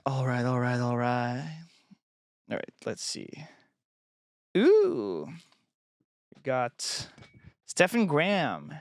All right. All right. Let's see. Ooh, we got Stephen Graham.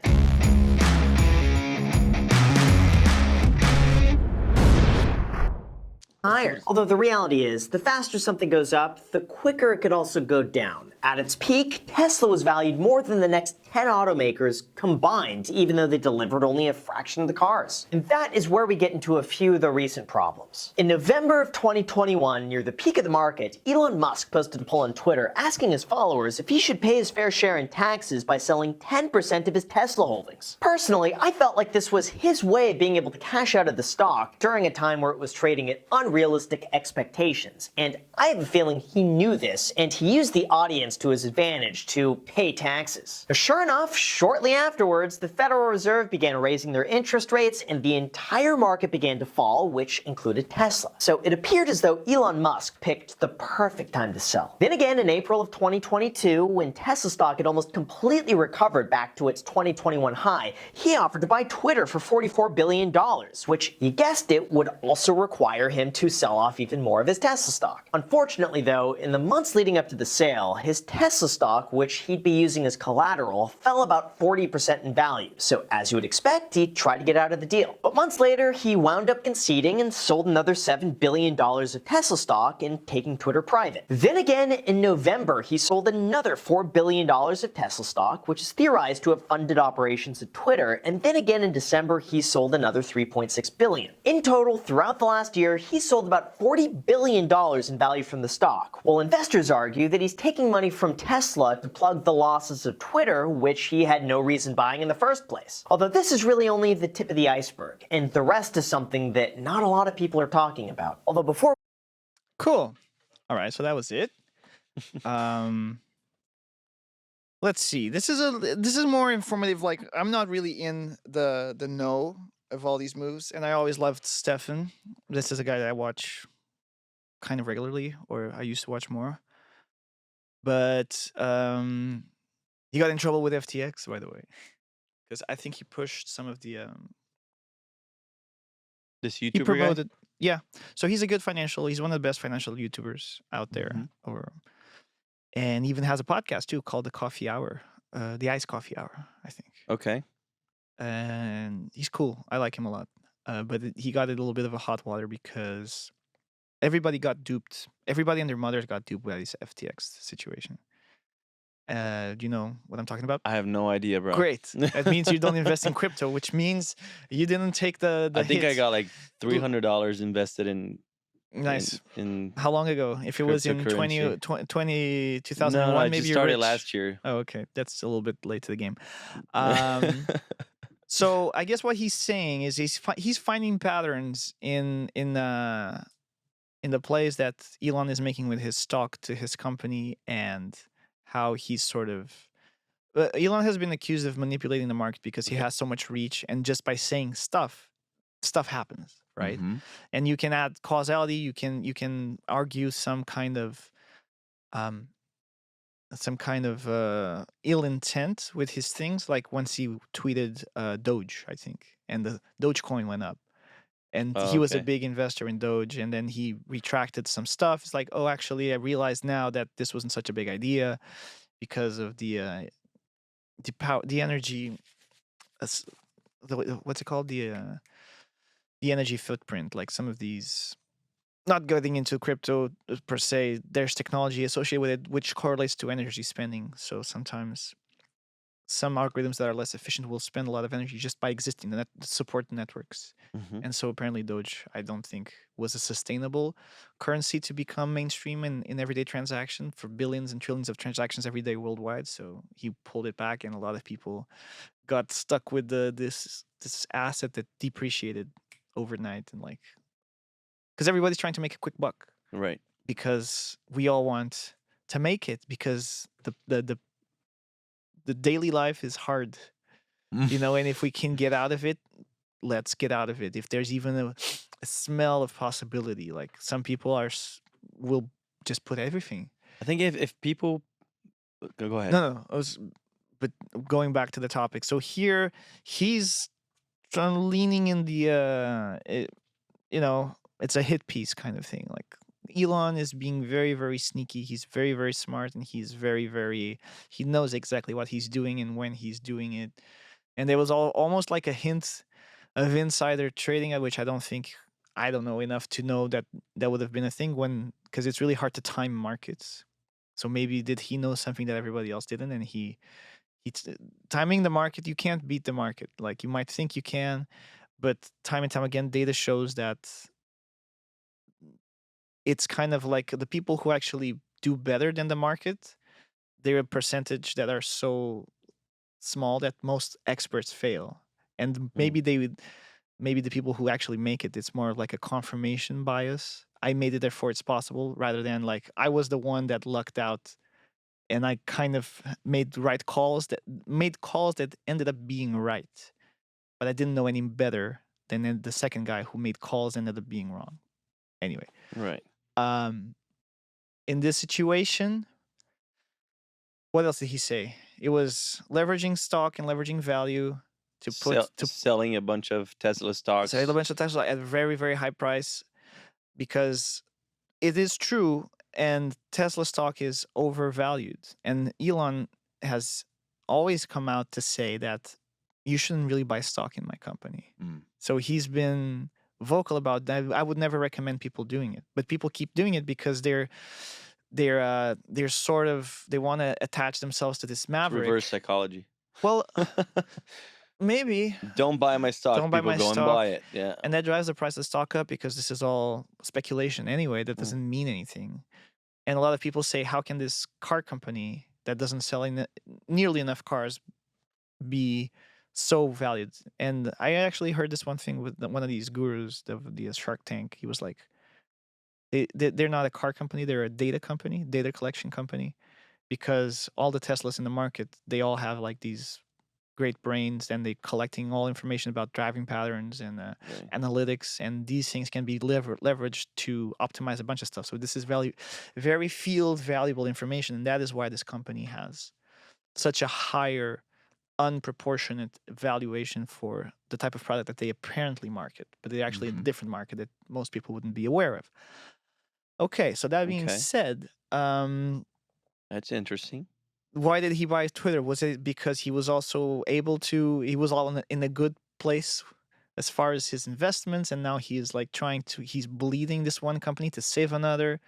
Higher. Although the reality is, the faster something goes up, the quicker it could also go down. At its peak, Tesla was valued more than the next 10 automakers combined, even though they delivered only a fraction of the cars. And that is where we get into a few of the recent problems. In November of 2021, near the peak of the market, Elon Musk posted a poll on Twitter asking his followers if he should pay his fair share in taxes by selling 10% of his Tesla holdings. Personally, I felt like this was his way of being able to cash out of the stock during a time where it was trading at unrealistic expectations. And I have a feeling he knew this, and he used the audience to his advantage to pay taxes. Sure enough, shortly afterwards, the Federal Reserve began raising their interest rates and the entire market began to fall, which included Tesla. So it appeared as though Elon Musk picked the perfect time to sell. Then again, in April of 2022, when Tesla stock had almost completely recovered back to its 2021 high, he offered to buy Twitter for $44 billion, which, you guessed it, would also require him to sell off even more of his Tesla stock. Unfortunately though, in the months leading up to the sale, his Tesla stock, which he'd be using as collateral, fell about 40% in value. So as you would expect, he tried to get out of the deal. But months later, he wound up conceding and sold another $7 billion of Tesla stock and taking Twitter private. Then again, in November, he sold another $4 billion of Tesla stock, which is theorized to have funded operations at Twitter, and then again in December, he sold another $3.6 billion. In total, throughout the last year, he sold about $40 billion in value from the stock, while investors argue that he's taking money from Tesla to plug the losses of Twitter, which he had no reason buying in the first place. Although this is really only the tip of the iceberg, and the rest is something that not a lot of people are talking about. Although before... Cool. All right, so that was it. Let's see. This is more informative. Like, I'm not really in the know of all these moves, and I always loved Stefan. This is a guy that I watch kind of regularly, or I used to watch more. But he got in trouble with FTX, by the way, because I think he pushed some of the This he YouTuber promoted. guy? Yeah, so he's he's one of the best financial YouTubers out there, and even has a podcast too called the Coffee Hour, the Ice Coffee Hour, I think. Okay. And he's cool. I like him a lot. But he got a little bit of a hot water because everybody got duped. Everybody and their mothers got duped by this FTX situation. Do you know what I'm talking about? I have no idea, bro. Great. That means you don't invest in crypto, which means you didn't take the I think hit. I got like $300 invested in. Nice. In how long ago? If it was in 2001, no, I maybe just you're started rich. last year. Oh, okay. That's a little bit late to the game. So I guess what he's saying is he's finding patterns in the plays that Elon is making with his stock to his company, and how he's sort of Elon has been accused of manipulating the market because he has so much reach, and just by saying stuff happens, right? And you can add causality, you can argue some kind of ill intent with his things, like once he tweeted Doge, I think, and the Dogecoin went up, and he was a big investor in Doge, and then he retracted some stuff. It's like, oh, actually, I realize now that this wasn't such a big idea because of the energy, what's it called, the energy footprint. Like some of these, not getting into crypto per se, there's technology associated with it which correlates to energy spending. So sometimes some algorithms that are less efficient will spend a lot of energy just by existing to support the networks. And so apparently Doge, I don't think, was a sustainable currency to become mainstream in everyday transaction for billions and trillions of transactions every day worldwide. So he pulled it back, and a lot of people got stuck with this asset that depreciated overnight, and like, because everybody's trying to make a quick buck, right? Because we all want to make it, because the daily life is hard, you know, and if we can get out of it, let's get out of it. If there's even a smell of possibility, like some people will just put everything. I think if people go ahead. No, but going back to the topic. So here he's leaning in the it's a hit piece kind of thing. Like Elon is being very, very sneaky. He's very, very smart, and he's very, very. He knows exactly what he's doing and when he's doing it. And there was almost like a hint of insider trading, which I don't know enough to know that that would have been a thing when, because it's really hard to time markets. So maybe did he know something that everybody else didn't, and he's timing the market. You can't beat the market. Like you might think you can, but time and time again, data shows that it's kind of like the people who actually do better than the market. They're a percentage that are so small that most experts fail, and Mm. maybe the people who actually make it, it's more like a confirmation bias. I made it, therefore it's possible, rather than like I was the one that lucked out and I kind of made calls that ended up being right, but I didn't know any better than the second guy who made calls and ended up being wrong. Anyway, Right. um, in this situation, what else did he say? It was leveraging stock and leveraging value to Selling a bunch of Tesla stocks. sell a bunch of Tesla at a very, very high price, because it is true, and Tesla stock is overvalued. And Elon has always come out to say that you shouldn't really buy stock in my company. Mm. So he's been vocal about that. I would never recommend people doing it, but people keep doing it because they're sort of, they want to attach themselves to this It's maverick. reverse psychology. Well, maybe. Don't buy my stock. Don't buy People my go stock. and buy it. Yeah. And that drives the price of the stock up, because this is all speculation anyway. That Mm. doesn't mean anything. And a lot of people say, how can this car company that doesn't sell nearly enough cars be so valued? And I actually heard this one thing with one of these gurus of the Shark Tank. He was like, they're not a car company, they're a data company, data collection company, because all the Teslas in the market, they all have like these great brains, and they collecting all information about driving patterns and Right. analytics, and these things can be leveraged to optimize a bunch of stuff. So this is very field valuable information, and that is why this company has such a higher unproportionate valuation for the type of product that they apparently market, but they're actually a Mhm. different market that most people wouldn't be aware of. Okay, so that being Okay. said, That's interesting. why did he buy Twitter? Was it because he was also able to? He was all in a good place as far as his investments, and now he is like he's bleeding this one company to save another.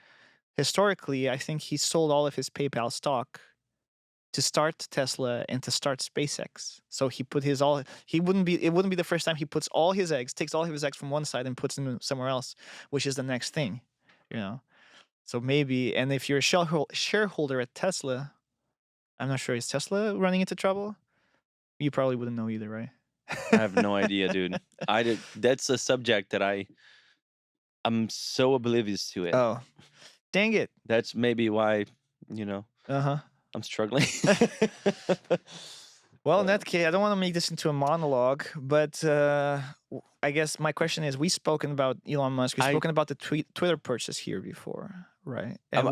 Historically, I think he sold all of his PayPal stock to start Tesla and to start SpaceX. So he put his all. He wouldn't be. It wouldn't be the first time he takes all his eggs from one side and puts them somewhere else, which is the next thing, you know. So maybe, and if you're a shareholder at Tesla, I'm not sure. Is Tesla running into trouble? You probably wouldn't know either, right? I have no idea, dude. That's a subject that I'm so oblivious to it. Oh, dang it. That's maybe why, you know, Uh-huh. I'm struggling. Well, in that case, I don't want to make this into a monologue, but I guess my question is: we've spoken about Elon Musk. We've spoken about the Twitter purchase here before, right? And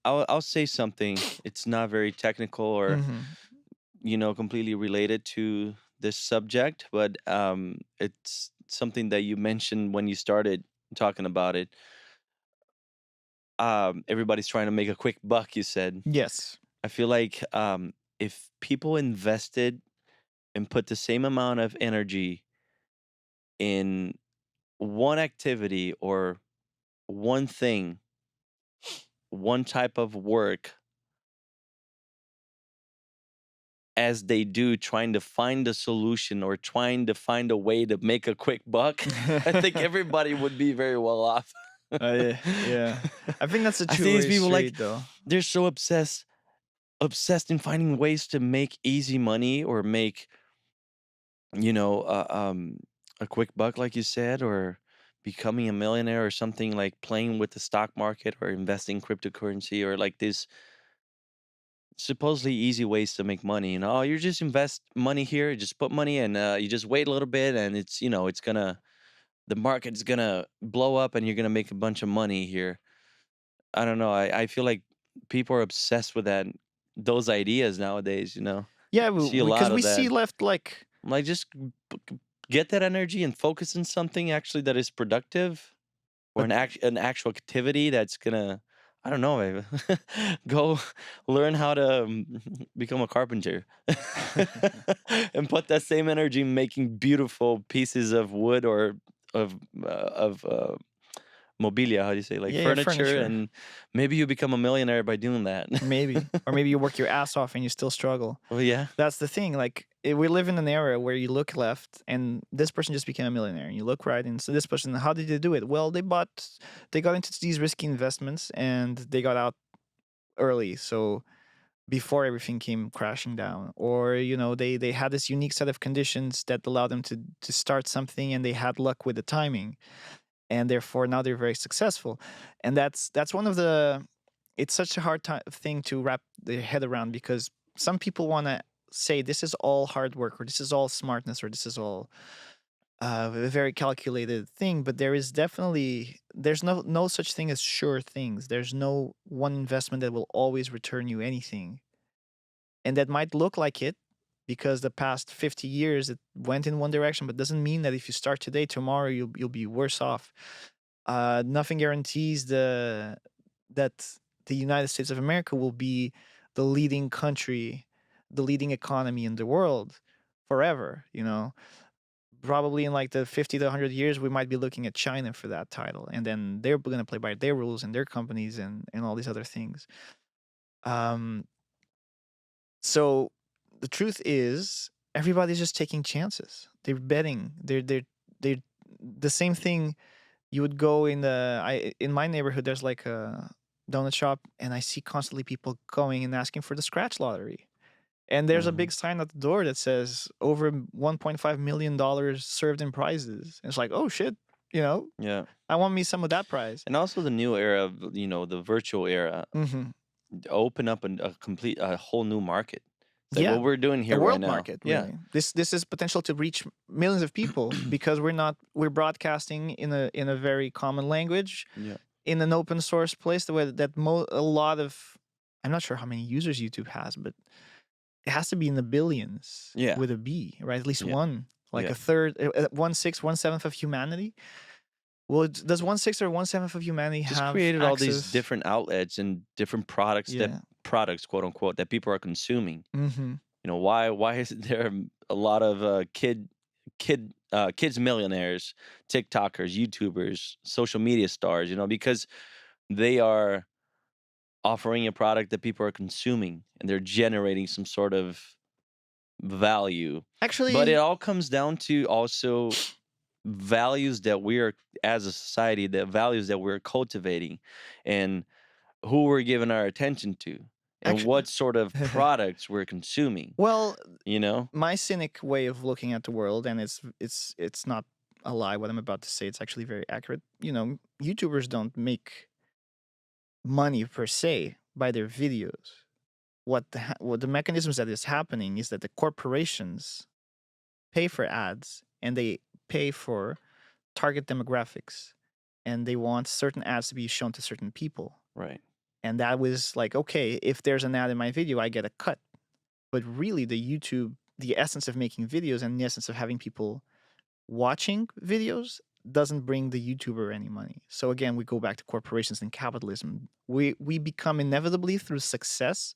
I'll say something. It's not very technical or Mhm. completely related to this subject, but it's something that you mentioned when you started talking about it. Everybody's trying to make a quick buck, you said. Yes. I feel like if people invested and put the same amount of energy in one activity or one thing, one type of work, as they do trying to find a solution or trying to find a way to make a quick buck, I think everybody would be very well off. Yeah. I think that's a I think two-way these people street, though. they're so obsessed in finding ways to make easy money or make a quick buck, like you said, or becoming a millionaire or something, like playing with the stock market or investing cryptocurrency or like this supposedly easy ways to make money. Oh, you just invest money here, just put money and you just wait a little bit and it's gonna the market's gonna blow up and you're gonna make a bunch of money here. I don't know. I feel like people are obsessed with those ideas nowadays. Yeah, See a because lot we of that. see left like Like just get that energy and focus on something actually that is productive. or an actual activity that's gonna, I don't know, maybe go learn how to become a carpenter and put that same energy making beautiful pieces of wood or of of mobilia, how do you say, like Yeah, yeah, furniture, furniture. and maybe you become a millionaire by doing that. Maybe. Or maybe you work your ass off and you still struggle. Well, yeah, That's the thing. Like we live in an era where you look left and this person just became a millionaire, and you look right and so this person, how did they do it? Well, they got into these risky investments and they got out early. So before everything came crashing down, or they had this unique set of conditions that allowed them to start something, and they had luck with the timing, and therefore now they're very successful. And that's one of the it's such a hard thing to wrap their head around, because some people want to say this is all hard work, or this is all smartness, or this is all a very calculated thing. But there's no such thing as sure things. There's no one investment that will always return you anything, and that might look like it because the past 50 years it went in one direction, but doesn't mean that if you start today, tomorrow you'll be worse off. Nothing guarantees that the United States of America will be the leading country, the leading economy in the world forever. Probably in like the 50 to 100 years, we might be looking at China for that title, and then they're going to play by their rules and their companies and all these other things. Um, so the truth is, everybody's just taking chances. They're betting. They're the same thing. You would go in my neighborhood. There's like a donut shop, and I see constantly people going and asking for the scratch lottery. And there's a hmm big sign at the door that says over $1.5 million served in prizes. And it's like, oh shit, you know, yeah. I want me some of that prize. And also the new era of, the virtual era, Hmm. open up a whole new market. It's like Yeah, what we're doing a here right world now. market, Yeah, really. This is potential to reach millions of people because we're broadcasting in a very common language, yeah, in an open source place, the way that a lot of, I'm not sure how many users YouTube has, but it has to be in the billions yeah, with a B, right? At least yeah, one, like yeah. a third, 1/6, 1/7 of humanity. Well, does 1/6 or 1/7 of humanity Just have created all these access? different outlets and different products Yeah. quote unquote, that people are consuming. Mm-hmm. Why is there a lot of kids millionaires, TikTokers, YouTubers, social media stars? Because they are offering a product that people are consuming, and they're generating some sort of value. But it Actually, all comes down to also values that we're, as a society, the values that we're cultivating, and who we're giving our attention to, and actually, what sort of products we're consuming, well, you know? my cynic way of looking at the world, and it's not a lie what I'm about to say. It's actually very accurate. YouTubers don't make money per se by their videos. What the mechanisms that is happening is that the corporations pay for ads, and they pay for target demographics, and they want certain ads to be shown to certain people. Right. And that was like, okay, if there's an ad in my video, I get a cut. But really, the essence of making videos and the essence of having people watching videos doesn't bring the YouTuber any money. So again, we go back to corporations and capitalism. We become inevitably, through success,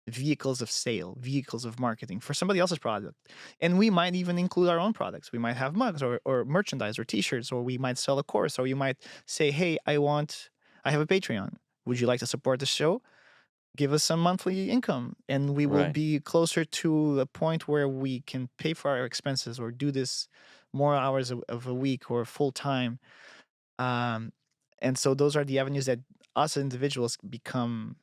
vehicles of sale, vehicles of marketing for somebody else's product. And we might even include our own products. We might have mugs or merchandise or t-shirts, or we might sell a course, or you might say, hey, I have a Patreon. Would you like to support the show? Give us some monthly income, and we will Right. be closer to a point where we can pay for our expenses or do this more hours of a week or full time. Um, and so those are the avenues that us individuals become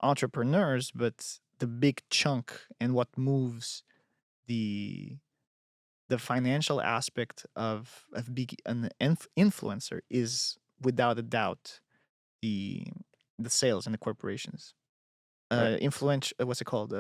entrepreneurs. But the big chunk and what moves the financial aspect of being an influencer is without a doubt the sales and the corporations. Right. Influential, what's it called?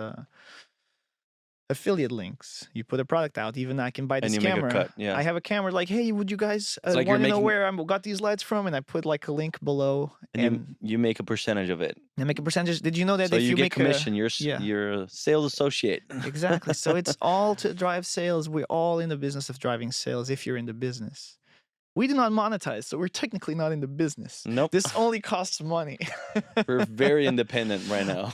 Affiliate links. You put a product out. Even I can buy And this you make a camera. cut. Yeah. I have a camera. Like, hey, would you guys It's like you're want to know making, where I got these lights from? And I put like a link below, and you and you make a percentage of it. I make a percentage. Did you know that So if you you get make commission. yeah, You're a sales associate. exactly. So it's all to drive sales. We're all in the business of driving sales if you're in the business. We do not monetize, so we're technically not in the business. Nope. This only costs money. We're very independent right now.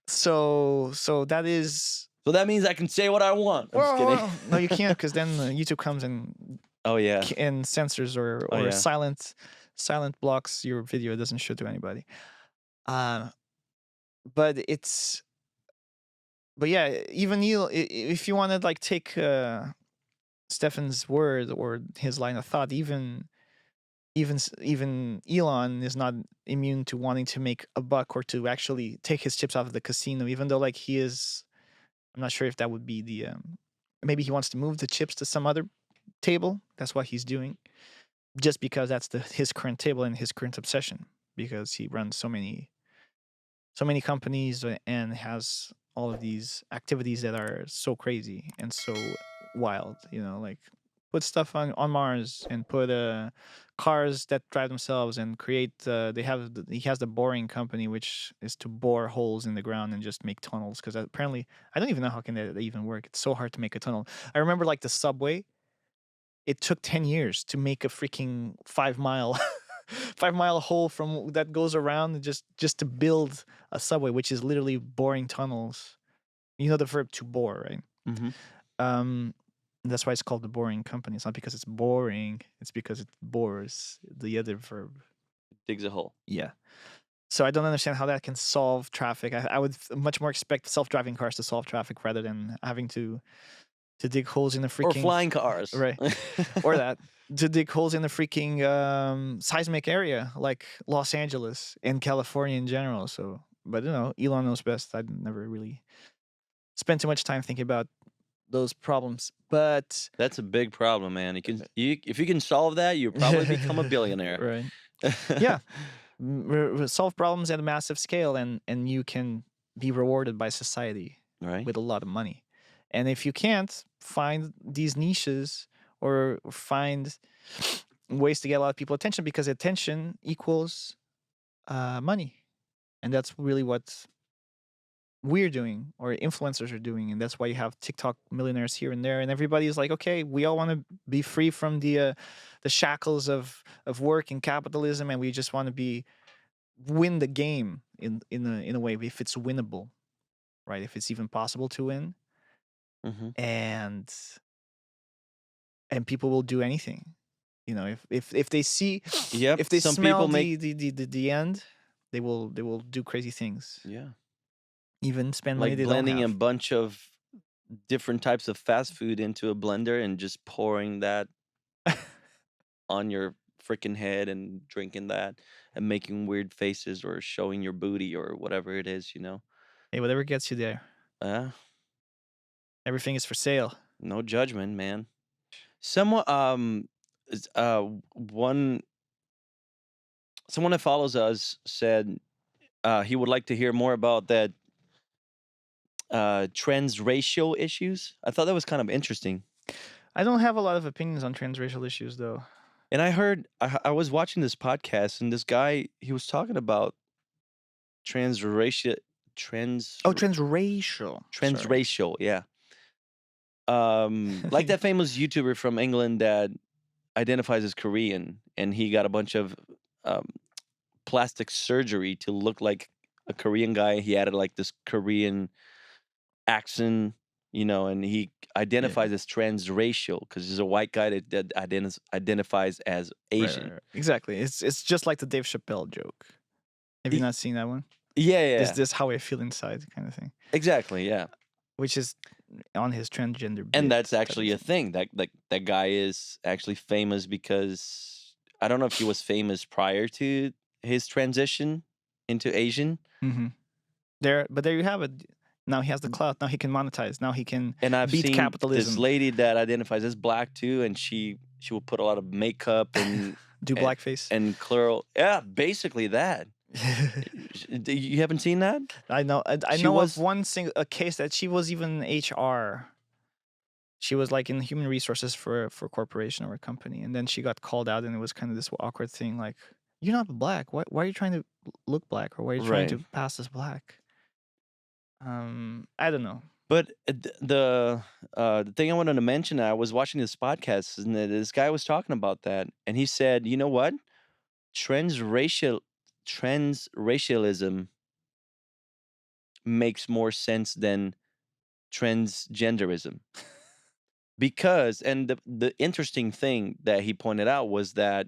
So that is. So that means I can say what I want. I'm just kidding. No, you can't, because then YouTube comes Oh yeah. and censors or Oh, yeah. silent blocks your video. It doesn't show to anybody. But yeah, even if you want to like take Stefan's word or his line of thought, even Elon is not immune to wanting to make a buck or to actually take his chips out of the casino, even though like he is. I'm not sure if that would be the maybe he wants to move the chips to some other table. That's what he's doing, just because that's his current table and his current obsession, because he runs so many companies and has all of these activities that are so crazy and so wild, like put stuff on Mars and put cars that drive themselves and create he has the boring company, which is to bore holes in the ground and just make tunnels, because apparently I don't even know how can that even work. It's so hard to make a tunnel. I remember like the subway, it took 10 years to make a freaking 5-mile 5-mile hole from that goes around just to build a subway, which is literally boring tunnels. You know the verb to bore, right? Mhm. That's why it's called the boring company. It's not because it's boring, it's because it bores the other verb. Digs a hole. Yeah. So I don't understand how that can solve traffic. I would much more expect self-driving cars to solve traffic rather than having to dig holes in the freaking Or flying cars. right, or that to dig holes in the freaking seismic area like Los Angeles and California in general. So, but Elon knows best. I'd never really spent too much time thinking about those problems. But That's a big problem, man. If you can solve that, you'll probably become a billionaire. right, yeah, solve problems at a massive scale, and you can be rewarded by society Right. with a lot of money. And if you can't find these niches or find ways to get a lot of people attention, because attention equals money, and that's really what we're doing or influencers are doing, and that's why you have TikTok millionaires here and there, and everybody's like, okay, we all want to be free from the shackles of work and capitalism, and we just want to win the game in a way, if it's winnable, right? If it's even possible to win, Mm-hmm. and people will do anything, if they see, Yep. if they Some smell people make. the end, they will do crazy things, Yeah. even spend money Like they don't blending a have. bunch of different types of fast food into a blender and just pouring that on your freaking head and drinking that and making weird faces or showing your booty or whatever it is, Hey, whatever gets you there, Uh, everything is for sale. no judgment, man. Someone one someone that follows us said he would like to hear more about that trans racial issues. I thought that was kind of interesting. I don't have a lot of opinions on transracial issues, though. And I heard I was watching this podcast and this guy he was talking about transracial trans Transracial. Sorry. transracial, yeah. Like that famous YouTuber from England that identifies as Korean, and he got a bunch of plastic surgery to look like a Korean guy. He added like this Korean accent, and he identifies as transracial because he's a white guy that identifies as Right, Asian. right. Exactly. It's just like the Dave Chappelle joke. Have you Ye- not seen that one? Yeah, Is yeah, this how I feel inside, kind of thing? exactly, yeah. Which is on his transgender bit. And that's type of actually a thing. That guy is actually famous because I don't know if he was famous prior to his transition into Asian. Mm-hmm. There you have it. Now he has the clout. Now he can monetize. Now he can And I've beat seen capitalism. this lady that identifies as black too, and she will put a lot of makeup and Do and, blackface. and curl. Yeah, basically that. You haven't seen that? I know. I She know was- of a case that she was even HR. She was like in human resources for a corporation or a company, and then she got called out, and it was kind of this awkward thing, like, you're not black. Why are you trying to look black, or why are you trying Right. to pass as black? I don't know. But the thing I wanted to mention, I was watching this podcast, and this guy was talking about that, and he said, you know what, transracial transracialism makes more sense than transgenderism. Because, and the interesting thing that he pointed out was that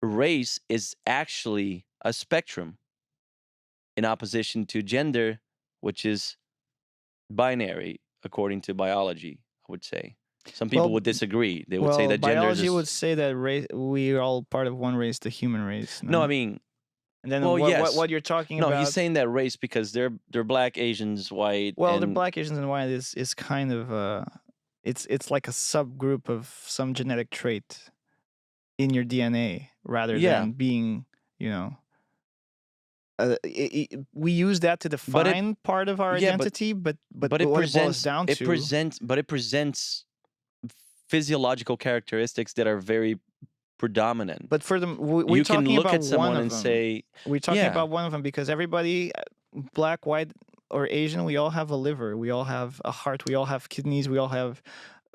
race is actually a spectrum in opposition to gender, which is binary according to biology, I would say. Some people Well, would disagree. They would say well, that gender is biology would say that we are all part of one race, the human race. no, I No? mean, And then well, yes. what you're talking No, he's about? saying that race because they're black, Asians, white, Well, the and black Asians and white is kind of it's like a subgroup of some genetic trait in your DNA rather yeah, than being, you know, we use that to but it define part of our yeah, identity, but but it what it boils presents down it to, presents but it presents physiological characteristics that are very predominant. but for them, we're You can talking look about at one someone of and them. say, We're talking yeah, about one of them because everybody, black, white, or Asian, we all have a liver, we all have a heart, we all have kidneys, we all have.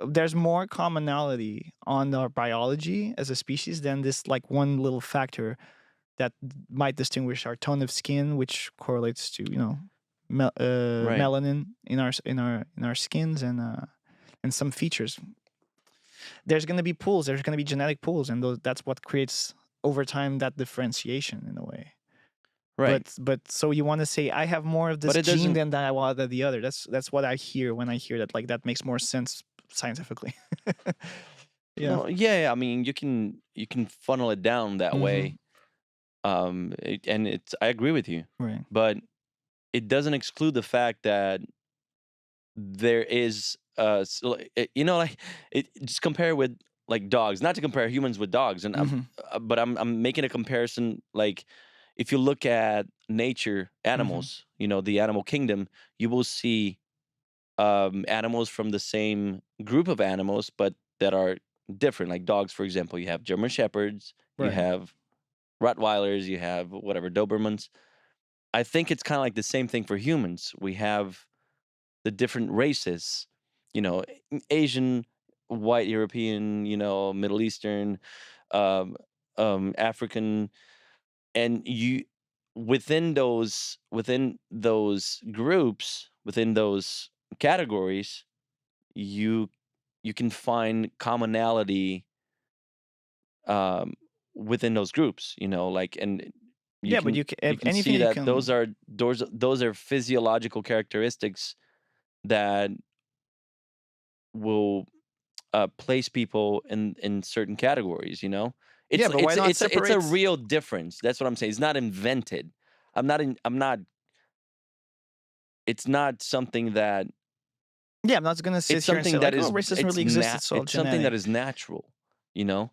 There's more commonality on our biology as a species than this like one little factor that might distinguish our tone of skin, which correlates to right, melanin in our skins and some features. There's going to be pools. There's going to be genetic pools, and that's what creates over time that differentiation in a way. right. But so you want to say I have more of But this it gene doesn't. than I want of the other. That's what I hear when I hear that. Like that makes more sense scientifically. Yeah. No, yeah, I mean, you can funnel it down that Mm-hmm. way. And I agree with you, Right. but it doesn't exclude the fact that there is like just compare with like dogs, not to compare humans with dogs, and Mm-hmm. but I'm making a comparison. Like if you look at nature, Mm-hmm. animals, the animal kingdom, you will see animals from the same group of animals, but that are different. Like dogs, for example, you have German shepherds, you Right. have Rottweilers, you have whatever Dobermans. I think it's kind of like the same thing for humans. We have the different races, Asian, white, European, Middle Eastern, um, African, and you within those groups, within those categories, you you can find commonality um, within those groups. Like, and you Yeah, but can you if can anything see you that can. those are physiological characteristics that will place people in certain categories. Yeah, It's but why it's not it's a, it's a separate? real difference. That's what I'm saying. It's not invented. I'm not. It's not something that. Yeah, I'm not gonna sit It's here and say something that like, oh, is. race doesn't really exist; it's all It's something that genetic. is natural. You know.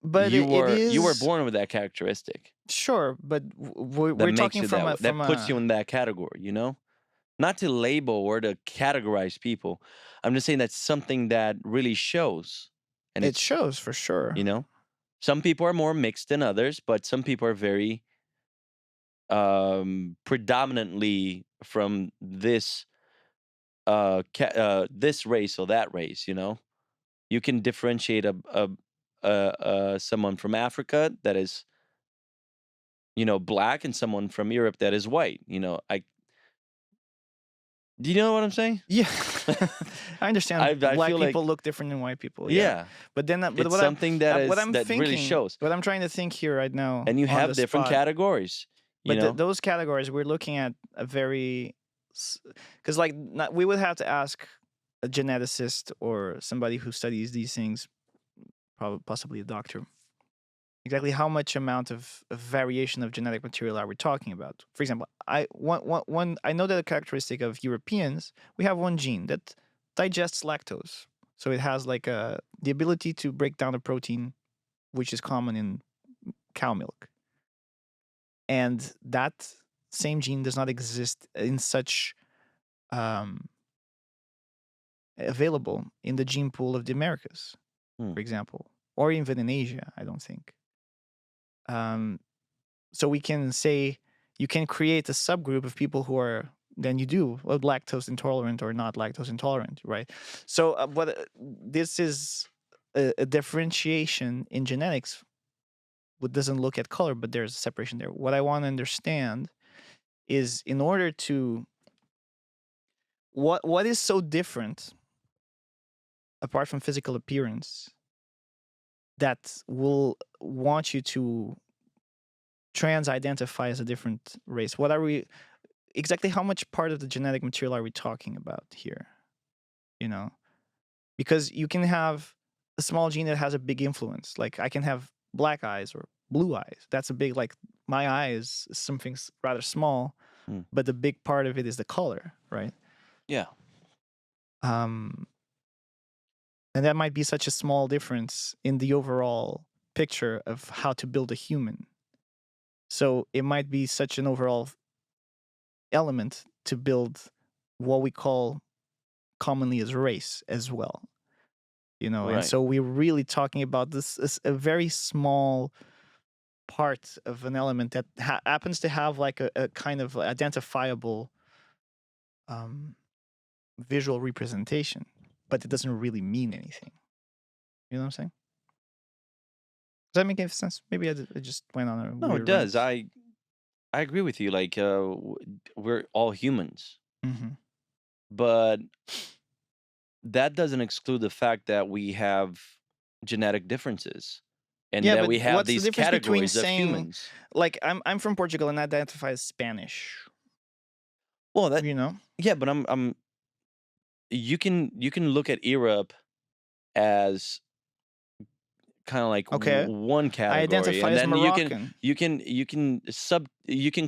But You it were you were is born with that characteristic sure. But that we're makes talking you from a that puts you in that category. Not to label or to categorize people. I'm just saying that's something that really shows, and it it's shows for sure. you know some people are more mixed than others, but some people are very predominantly from this race or that race. You can differentiate someone from Africa that is black and someone from Europe that is white. I Do you know what I'm saying? Yeah, I I understand. I Black feel people like look different than white people. Yeah, yeah, but then, but it's something that what is I'm that really thinking, shows, what I'm trying to think here right now and you on have the different spot. categories. You But know, those categories, we're looking at a very, because like we would have to ask a geneticist or somebody who studies these things, probably possibly a doctor, exactly how much amount of variation of genetic material are we talking about? For example, I know that a characteristic of Europeans, we have one gene that digests lactose, so it has like the ability to break down a protein which is common in cow milk, and that same gene does not exist in such um, available in the gene pool of the Americas, hmm. for example, or even in Asia. I don't think. Um, so we can say you can create a subgroup of people who are than you do with lactose intolerant or not lactose intolerant, right? So, this is a differentiation in genetics. What doesn't look at color, but there's a separation there. What I want to understand is, in order to what is so different apart from physical appearance that will want you to trans identify as a different race? What are we exactly? How much part of the genetic material are we talking about here? You know, because you can have a small gene that has a big influence. Like I can have black eyes or blue eyes. That's a big, like, my eyes is something rather small, Mm. but the big part of it is the color, right? Yeah. And that might be such a small difference in the overall picture of how to build a human. So it might be such an overall element to build what we call commonly as race as well. And Right. so we're really talking about this a very small part of an element that happens to have like a kind of identifiable visual representation, but it doesn't really mean anything. You know what I'm saying? Does that make any sense? Maybe I just went on a No, it weird does. rant. I agree with you. Like, we're all humans, Mm-hmm. but that doesn't exclude the fact that we have genetic differences and Yeah, that but we have what's the these difference between categories of saying, humans. like, I'm from Portugal and identify as Spanish? Well, that You know? yeah, but I'm you can look at Europe as kind of like Okay, one I category, identify and as then Moroccan. you can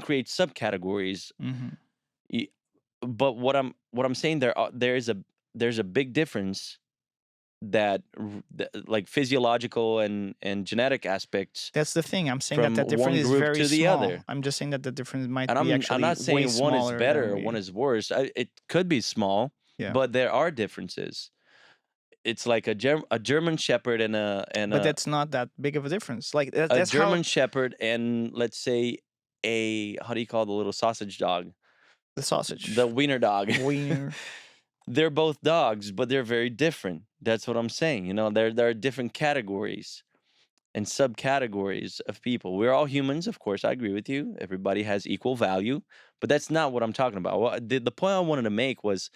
create subcategories. Mm-hmm. Y- But what I'm saying, there's a big difference like physiological and genetic aspects That's the thing. I'm saying that from that difference one is group very to the small. other. I'm just saying that the difference might And be I'm actually not way saying one is smaller better than or one we. is worse. It could be small, Yeah, but there are differences. It's like a German Shepherd and but that's not that big of a difference. Like a that's how German Shepherd and, let's say, a how do you call the little sausage dog? the The sausage wiener dog. wiener. They're both dogs, but they're very different. That's what I'm saying. There are different categories and subcategories of people. We're all humans, of course. I agree with you. Everybody has equal value, but that's not what I'm talking about. The point I wanted to make was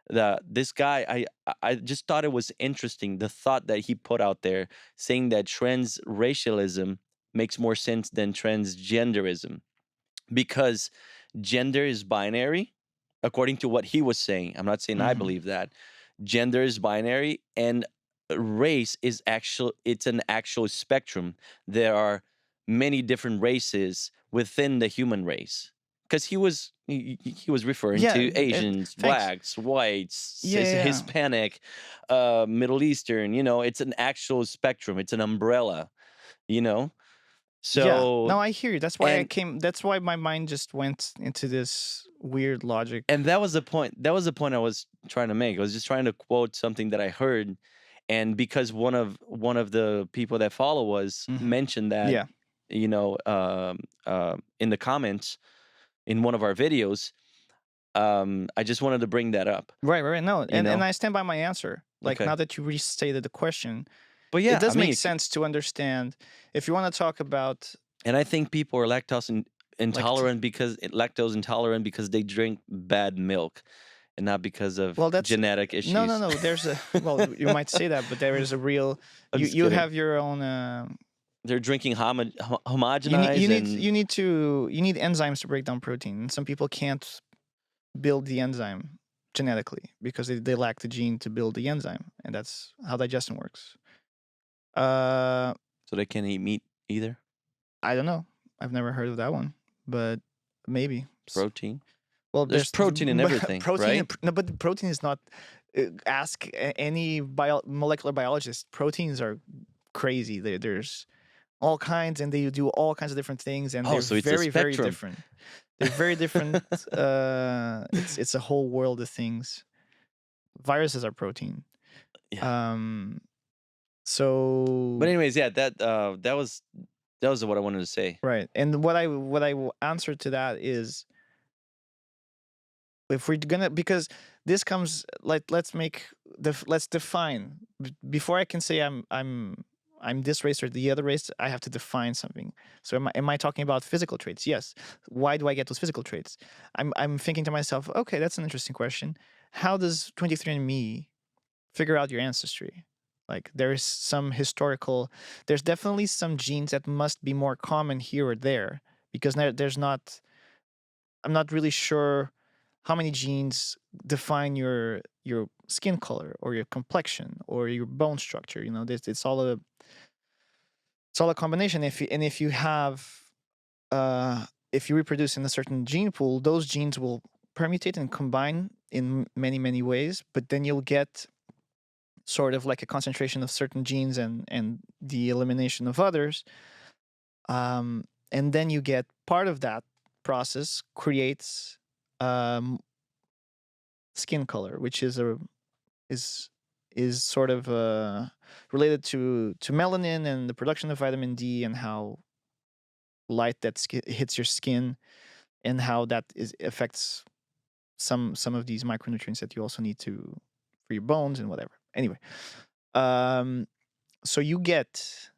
that this guy, I just thought it was interesting, the thought that he put out there, saying that transracialism makes more sense than transgenderism because gender is binary, according to what he was saying. I'm not saying I Mm-hmm. believe that. Gender is binary, and race is it's an actual spectrum. There are many different races within the human race. Because he was referring Yeah. to Asians, Thanks. blacks, whites, Yeah, yeah, yeah. Hispanic, Middle Eastern. It's an actual spectrum. It's an umbrella. You know. Yeah. So No, I hear you. That's why I and came. That's why my mind just went into this weird logic. and that was the point. That was the point I was trying to make. I was just trying to quote something that I heard, and because one of the people that follow us Mm-hmm. mentioned that, Yeah. in the comments in one of our videos, I just wanted to bring that up. Right. No, You and know. I stand by my answer. Like, Okay. now that you restated the question, But it yeah, I does mean, make sense to understand if you want to talk about, and I think people are like, lactose intolerant because they drink bad milk, and not because of well, that's genetic no, no, issues. no. There's a well, you might say that, but there is a real. I'm You just you kidding. have your own. They're drinking You need you homogenized need and you need to you need enzymes to break down protein, and some people can't build the enzyme genetically because they lack the gene to build the enzyme, and that's how digestion works. Uh, so they can't eat meat either. I don't know. I've never heard of that one, but maybe. Protein. Well, There's there's protein in everything, protein. right? No, but the protein is not. Ask any molecular biologist. Proteins are crazy. There's all kinds, and they do all kinds of different things, and Oh, they're so it's a very spectrum. different. They're very different. It's a whole world of things. Viruses are protein. Yeah. But So anyways, yeah, that was what I wanted to say. right, and what I answer to that is if we're gonna, because this comes like, let's define before I can say I'm this race or the other race. I have to define something. So am I talking about physical traits? Yes. Why do I get those physical traits? I'm thinking to myself, okay, that's an interesting question. How does 23andMe figure out your ancestry? Like, there's there's definitely some genes that must be more common here or there, because there's not, I'm not really sure how many genes define your skin color or your complexion or your bone structure. It's all a combination. If you have if you reproduce in a certain gene pool, those genes will permutate and combine in many ways, but then you'll get sort of like a concentration of certain genes and the elimination of others. And then you get part of that process creates um, skin color, which is is sort of related to melanin and the production of vitamin D, and how light that hits your skin, and how that affects some of these micronutrients that you also need to for your bones and whatever. Anyway, um, so you get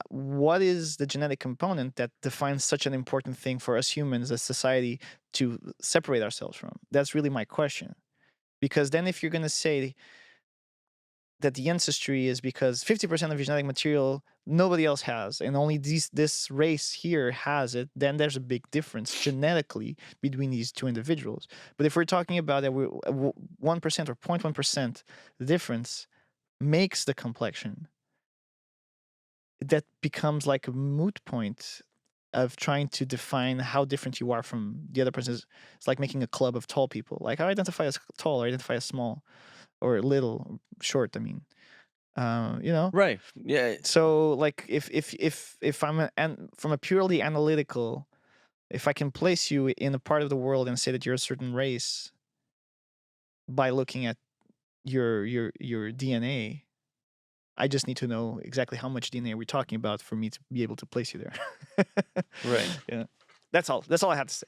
what is the genetic component that defines such an important thing for us humans as society to separate ourselves from? That's really my question. Because then if you're going to say that the ancestry is because 50% of your genetic material nobody else has, and only this race here has it, then there's a big difference genetically between these two individuals. But if we're talking about that, 1% or 0.1% difference makes the complexion, that becomes like a moot point of trying to define how different you are from the other person. It's like making a club of tall people. Like, I identify as tall, or identify as small, or little, or short. I mean, you know. Right. Yeah. So, like, if from a purely analytical, if I can place you in a part of the world and say that you're a certain race by looking at your DNA, I just need to know exactly how much DNA we're talking about for me to be able to place you there. Right. Yeah. That's all. That's all I have to say.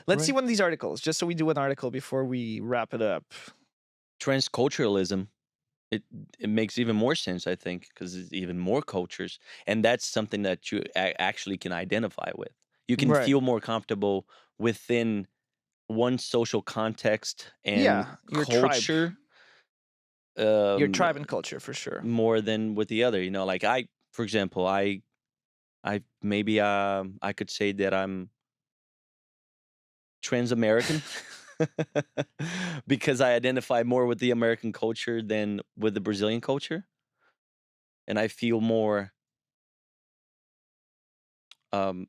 Let's see Right. one of these articles, just so we do an article before we wrap it up. Transculturalism. It it makes even more sense, I think, because it's even more cultures, and that's something that you actually can identify with. You can Right. feel more comfortable within one social context and Yeah. culture, Your um, tribe and culture, for sure. more than with the other. You know, like for example, I maybe I could say that I'm trans-American because I identify more with the American culture than with the Brazilian culture, and I feel more um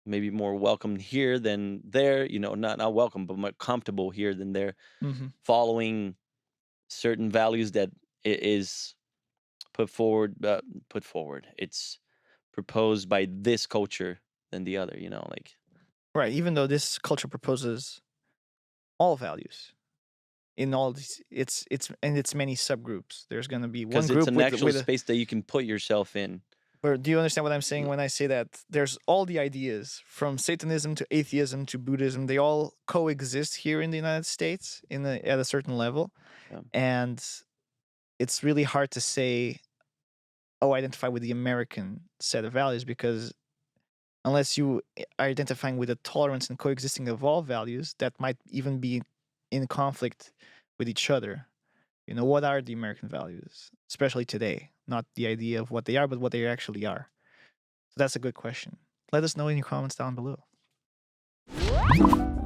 maybe more welcome here than there. You know, not welcome, but more comfortable here than there, Hmm. following certain values that is put forward. Put forward. It's proposed by this culture than the other. You know, like Right. Even though this culture proposes all values in all these, it's and its many subgroups. There's going to be one because it's group an actual with a. space that you can put yourself in. Or do you understand what I'm saying Mm, when I say that there's all the ideas from Satanism to atheism to Buddhism? They all coexist here in the United States at a certain level, yeah. and it's really hard to say, oh, I identify with the American set of values, because unless you are identifying with the tolerance and coexisting of all values that might even be in conflict with each other. You know, what are the American values, especially today? Not the idea of what they are, but what they actually are. So that's a good question. Let us know in your comments down below.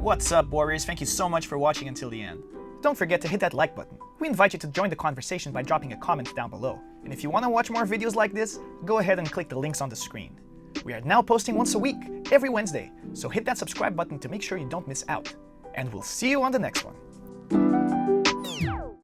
What's up, Warriors? Thank you so much for watching until the end. Don't forget to hit that like button. We invite you to join the conversation by dropping a comment down below. And if you want to watch more videos like this, go ahead and click the links on the screen. We are now posting once a week, every Wednesday, so hit that subscribe button to make sure you don't miss out. And we'll see you on the next one.